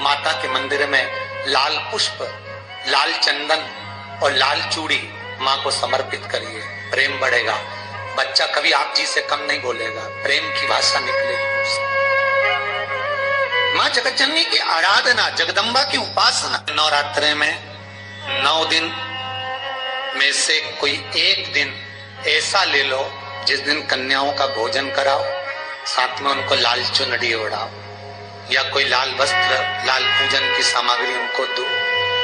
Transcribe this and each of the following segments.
माता के मंदिर में लाल पुष्प, लाल चंदन और लाल चूड़ी माँ को समर्पित करिए, प्रेम बढ़ेगा। बच्चा कभी आप जी से कम नहीं बोलेगा, प्रेम की भाषा निकलेगी। माँ जगतजननी की आराधना, जगदम्बा की उपासना। नवरात्रे में 9 दिन में से कोई एक दिन ऐसा ले लो जिस दिन कन्याओं का भोजन कराओ, साथ में उनको लाल चुनरी ओढ़ाओ या कोई लाल वस्त्र, लाल पूजन की सामग्री उनको दो,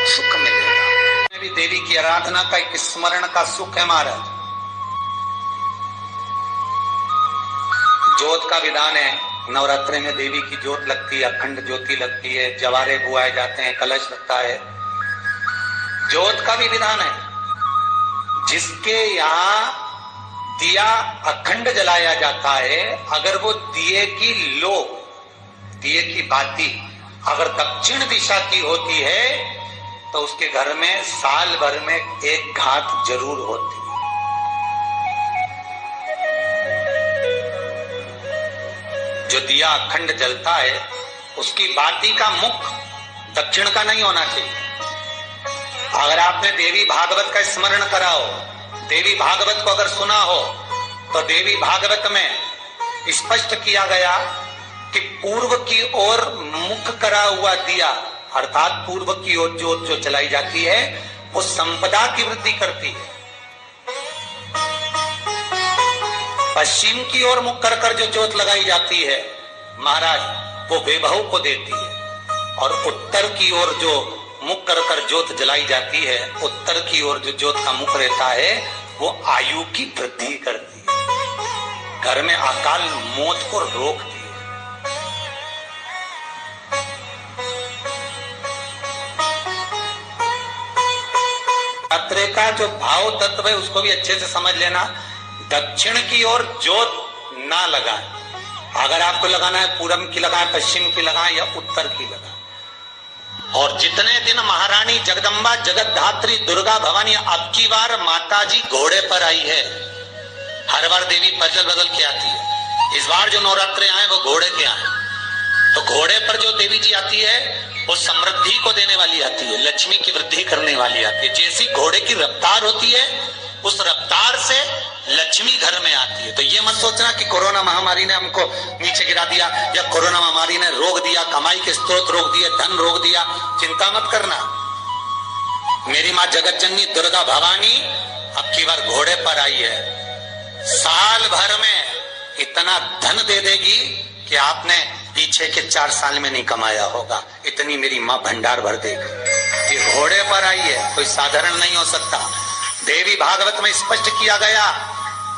सुख मिलेगा। भी देवी की आराधना का एक स्मरण का सुख है महाराज। ज्योत का विधान है, नवरात्रि में देवी की ज्योत लगती है, अखंड ज्योति लगती है, जवारे बुआए जाते हैं, कलश लगता है। ज्योत का भी विधान है, जिसके यहाँ दिया अखंड जलाया जाता है, अगर वो दिए की लो, दिए की बाती अगर दक्षिण दिशा की होती है तो उसके घर में साल भर में एक घात जरूर होती है। जो दिया अखंड जलता है उसकी बाती का मुख दक्षिण का नहीं होना चाहिए। अगर आपने देवी भागवत का स्मरण करा हो, देवी भागवत को अगर सुना हो, तो देवी भागवत में स्पष्ट किया गया कि पूर्व की ओर मुख करा हुआ दिया, अर्थात पूर्व की ओर ज्योत जो जलाई जाती है वो संपदा की वृद्धि करती है। पश्चिम की ओर मुख कर कर जो ज्योत लगाई जाती है महाराज, वो वैभव को देती है। और उत्तर की ओर जो मुख कर कर ज्योत जलाई जाती है, उत्तर की ओर जो ज्योत का मुख रहता है वो आयु की वृद्धि करती है, घर में अकाल मौत को रोकती है। का जो भाव तत्व है उसको भी अच्छे से समझ लेना। दक्षिण की ओर ज्योत ना लगाए, अगर आपको लगाना है पूरब की लगाए, पश्चिम की लगाए या उत्तर की लगाए। और जितने दिन महारानी जगदम्बा जगतधात्री दुर्गा भवानी, अब की बार माताजी घोड़े पर आई है। हर बार देवी बदल बदल के आती है, इस बार जो नवरात्रे आए वो घोड़े के आए। तो घोड़े पर जो देवी जी आती है वो समृद्धि को देने वाली आती है, लक्ष्मी की वृद्धि करने वाली आती है। जैसी घोड़े की रफ्तार होती है उस रफ्तार से लक्ष्मी घर में आती है। तो ये मत सोचना कि कोरोना महामारी ने हमको नीचे गिरा दिया या कोरोना महामारी ने रोक दिया, कमाई के स्रोत रोक दिए, धन रोक दिया। चिंता मत करना, मेरी माँ जगतजननी दुर्गा भवानी अब की बार घोड़े पर आई है। साल भर में इतना धन दे देगी कि आपने पीछे के 4 साल में नहीं कमाया होगा, इतनी मेरी माँ भंडार भर देगी। ये घोड़े पर आई है, कोई साधारण नहीं हो सकता। देवी भागवत में स्पष्ट किया गया,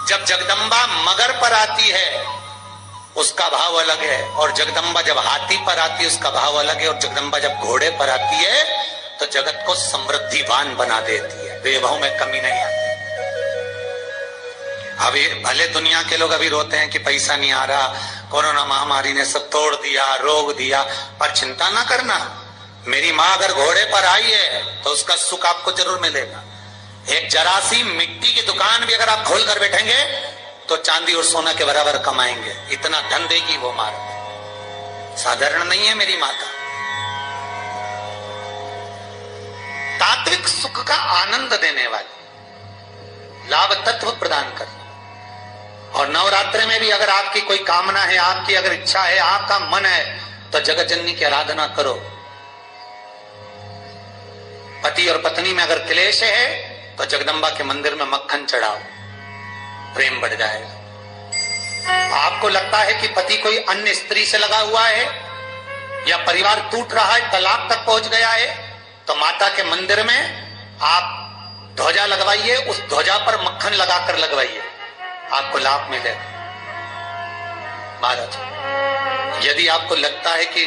जब जगदम्बा मगर पर आती है उसका भाव अलग है, और जगदम्बा जब हाथी पर आती है उसका भाव अलग है, और जगदम्बा जब घोड़े पर आती है तो जगत को समृद्धिवान बना देती है, वैभव में कमी नहीं आती। अभी भले दुनिया के लोग अभी रोते हैं कि पैसा नहीं आ रहा, कोरोना महामारी ने सब तोड़ दिया, रोक दिया, पर चिंता ना करना, मेरी माँ अगर घोड़े पर आई है तो उसका सुख आपको जरूर मिलेगा। एक जरा सी मिट्टी की दुकान भी अगर आप खोल कर बैठेंगे तो चांदी और सोना के बराबर कमाएंगे, इतना धन देगी वो माँ। साधारण नहीं है मेरी माता। तात्विक सुख का आनंद देने वाली, लाभ तत्व प्रदान करने। और नवरात्रि में भी अगर आपकी कोई कामना है, आपकी अगर इच्छा है, आपका मन है, तो जगतजननी की आराधना करो। पति और पत्नी में अगर क्लेश है तो जगदम्बा के मंदिर में मक्खन चढ़ाओ, प्रेम बढ़ जाएगा। आपको लगता है कि पति कोई अन्य स्त्री से लगा हुआ है या परिवार टूट रहा है, तलाक तक पहुंच गया है, तो माता के मंदिर में आप ध्वजा लगवाइए, उस ध्वजा पर मक्खन लगाकर लगवाइए, आपको लाभ मिलेगा। महाराज, यदि आपको लगता है कि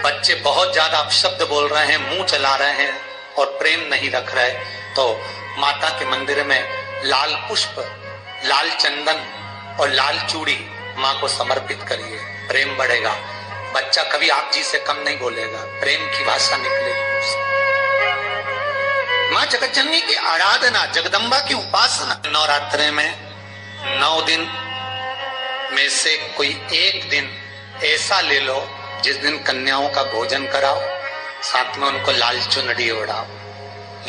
बच्चे बहुत ज्यादा अपशब्द बोल रहे हैं, मुंह चला रहे हैं और प्रेम नहीं रख रहे, तो माता के मंदिर में लाल पुष्प, लाल चंदन और लाल चूड़ी माँ को समर्पित करिए, प्रेम बढ़ेगा। बच्चा कभी आप जी से कम नहीं बोलेगा, प्रेम की भाषा निकलेगी। माँ जगतजननी की आराधना, जगदम्बा की उपासना। नवरात्रे में 9 दिन में से कोई एक दिन ऐसा ले लो जिस दिन कन्याओं का भोजन कराओ, साथ में उनको लाल चुनरी ओढ़ाओ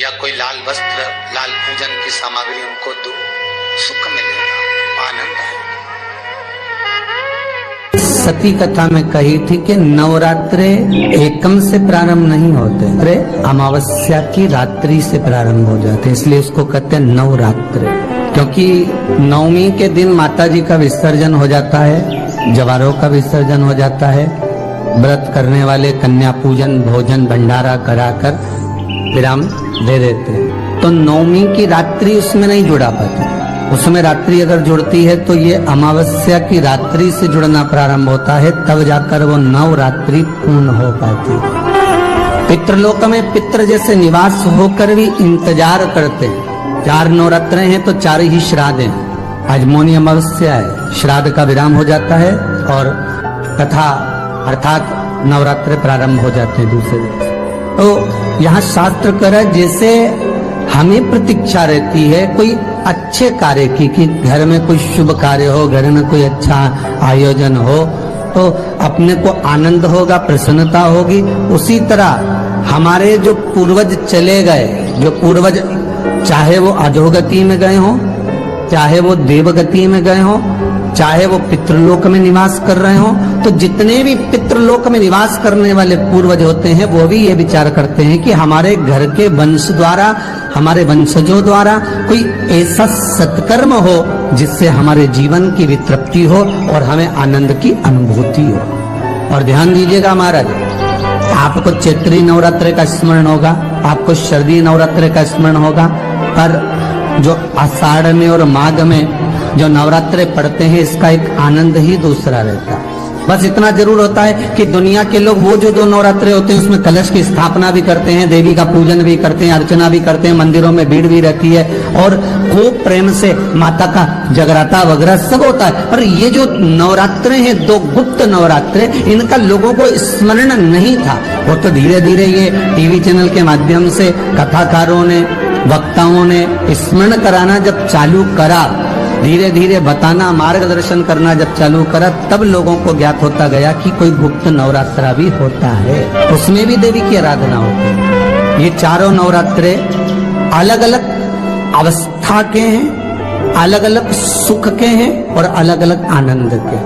या कोई लाल वस्त्र, लाल पूजन की सामग्री उनको दो, सुख मिलेगा, आनंद आएगा। सती कथा में कही थी कि नवरात्रे एकम से प्रारंभ नहीं होते, अरे अमावस्या की रात्रि से प्रारंभ हो जाते, इसलिए उसको कहते हैं नवरात्रे। क्योंकि नवमी के दिन माता जी का विसर्जन हो जाता है, जवारों का विसर्जन हो जाता है, व्रत करने वाले कन्या पूजन भोजन भंडारा कराकर विराम दे देते हैं। तो नवमी की रात्रि उसमें नहीं जुड़ा पाती, उसमें रात्रि अगर जुड़ती है तो ये अमावस्या की रात्रि से जुड़ना प्रारंभ होता है, तब जाकर वो नवरात्रि पूर्ण हो पाती है। पितृलोक में पितृ जैसे निवास होकर भी इंतजार करते हैं। 4 नवरात्रे हैं तो 4 ही श्राद्ध हैं। आज मौनी अमावस्या है, श्राद्ध का विराम हो जाता है और कथा अर्थात नवरात्रे प्रारंभ हो जाते हैं दूसरे दिन। तो यहाँ शास्त्र कह रहा है जैसे हमें प्रतीक्षा रहती है कोई अच्छे कार्य की, कि घर में कोई शुभ कार्य हो, घर में कोई अच्छा आयोजन हो तो अपने को आनंद होगा, प्रसन्नता होगी। उसी तरह हमारे जो पूर्वज चले गए, जो पूर्वज चाहे वो अधोगति में गए हों, चाहे वो देवगति में गए हों, चाहे वो पितृलोक में निवास कर रहे हों, तो जितने भी पितृलोक में निवास करने वाले पूर्वज होते हैं वो भी ये विचार करते हैं कि हमारे घर के वंश द्वारा, हमारे वंशजों द्वारा कोई ऐसा सत्कर्म हो जिससे हमारे जीवन की वितृप्ति हो और हमें आनंद की अनुभूति हो। और ध्यान दीजिएगा महाराज, आपको चैत्री नवरात्रि का स्मरण होगा, आपको शरदी नवरात्रि का स्मरण होगा, पर जो आषाढ़ में और माघ में जो नवरात्रे पढ़ते हैं इसका एक आनंद ही दूसरा रहता है। बस इतना जरूर होता है कि दुनिया के लोग वो जो 2 नवरात्रे होते हैं उसमें कलश की स्थापना भी करते हैं, देवी का पूजन भी करते हैं, अर्चना भी करते हैं, मंदिरों में भीड़ भी रहती है और खूब प्रेम से माता का जगराता वगैरह सब होता है। पर ये जो नवरात्रे हैं 2 गुप्त नवरात्रे, इनका लोगों को स्मरण नहीं था। वो तो धीरे धीरे ये टीवी चैनल के माध्यम से कथाकारों ने, वक्ताओं ने स्मरण कराना जब चालू करा, धीरे धीरे बताना, मार्गदर्शन करना जब चालू करा, तब लोगों को ज्ञात होता गया कि कोई गुप्त नवरात्रा भी होता है, उसमें भी देवी की आराधना होती है। ये 4 नवरात्रे अलग अलग अवस्था के हैं, अलग अलग सुख के हैं और अलग अलग आनंद के।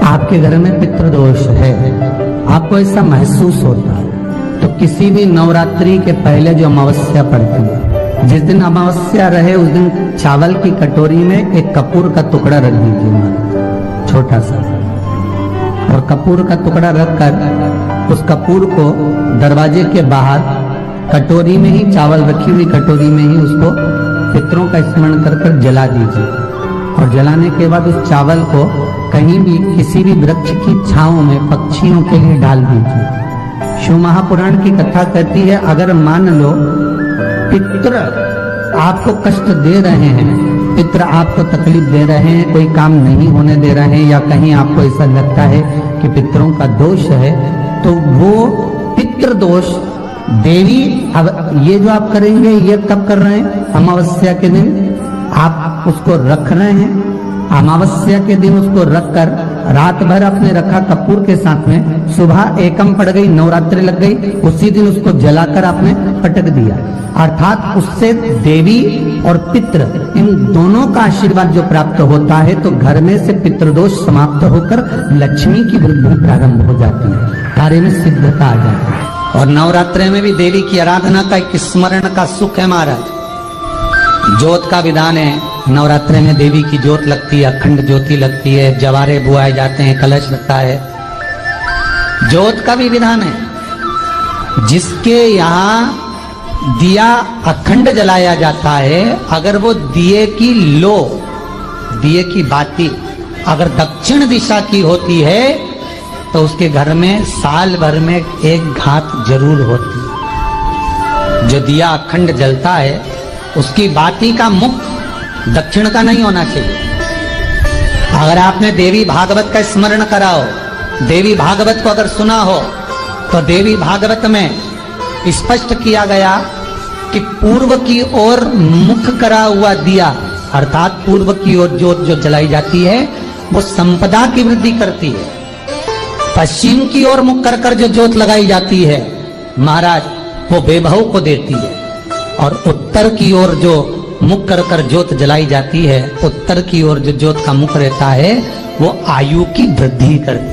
आपके घर में पितृदोष है, आपको ऐसा महसूस होता है, तो किसी भी नवरात्रि के पहले जो अमावस्या पड़ती है, जिस दिन अमावस्या रहे उस दिन चावल की कटोरी में एक कपूर का टुकड़ा रख दीजिए, छोटा सा, और कपूर का टुकड़ा रखकर उस कपूर को दरवाजे के बाहर कटोरी में ही, चावल रखी हुई कटोरी में ही उसको पितरों का स्मरण कर कर जला दीजिए। और जलाने के बाद उस चावल को कहीं भी किसी भी वृक्ष की छांव में पक्षियों के लिए डाल दीजिए। शिव महापुराण की कथा कहती है, अगर मान लो पितृ आपको कष्ट दे रहे हैं, पितृ आपको तकलीफ दे रहे हैं, कोई काम नहीं होने दे रहे हैं, या कहीं आपको ऐसा लगता है कि पितरों का दोष है, तो वो पितृ दोष देवी, अब ये जो आप करेंगे ये कब कर रहे हैं? अमावस्या के दिन आप उसको रख रहे हैं, अमावस्या के दिन उसको रखकर रात भर आपने रखा कपूर के साथ में, सुबह एकम पड़ गई, नवरात्रि लग गई, उसी दिन उसको जलाकर आपने पटक दिया। अर्थात उससे देवी और पितृ इन दोनों का आशीर्वाद जो प्राप्त होता है, तो घर में से पितृदोष समाप्त होकर लक्ष्मी की वृद्धि प्रारंभ हो जाती है, कार्य में सिद्धता आ जाती है। और नवरात्रि में भी देवी की आराधना का एक स्मरण का सुख है महाराज। ज्योत का विधान है, नवरात्रि में देवी की ज्योत लगती है, अखंड ज्योति लगती है, जवारे बुआए जाते हैं, कलश लगता है। ज्योत का भी विधान है, जिसके यहाँ दिया अखंड जलाया जाता है, अगर वो दिए की लो, दिए की बाती अगर दक्षिण दिशा की होती है तो उसके घर में साल भर में एक घात जरूर होती है। जो दिया अखंड जलता है उसकी बाती का मुख दक्षिण का नहीं होना चाहिए। अगर आपने देवी भागवत का स्मरण करा हो, देवी भागवत को अगर सुना हो, तो देवी भागवत में स्पष्ट किया गया कि पूर्व की ओर मुख करा हुआ दिया, अर्थात पूर्व की ओर ज्योत जो जलाई जाती है वो संपदा की वृद्धि करती है। पश्चिम की ओर मुख कर कर जो ज्योत लगाई जाती है महाराज वो वैभव को देती है, और उत्तर की ओर जो मुख कर कर ज्योत जलाई जाती है, उत्तर की ओर जो ज्योत का मुख रहता है वो आयु की वृद्धि करती है।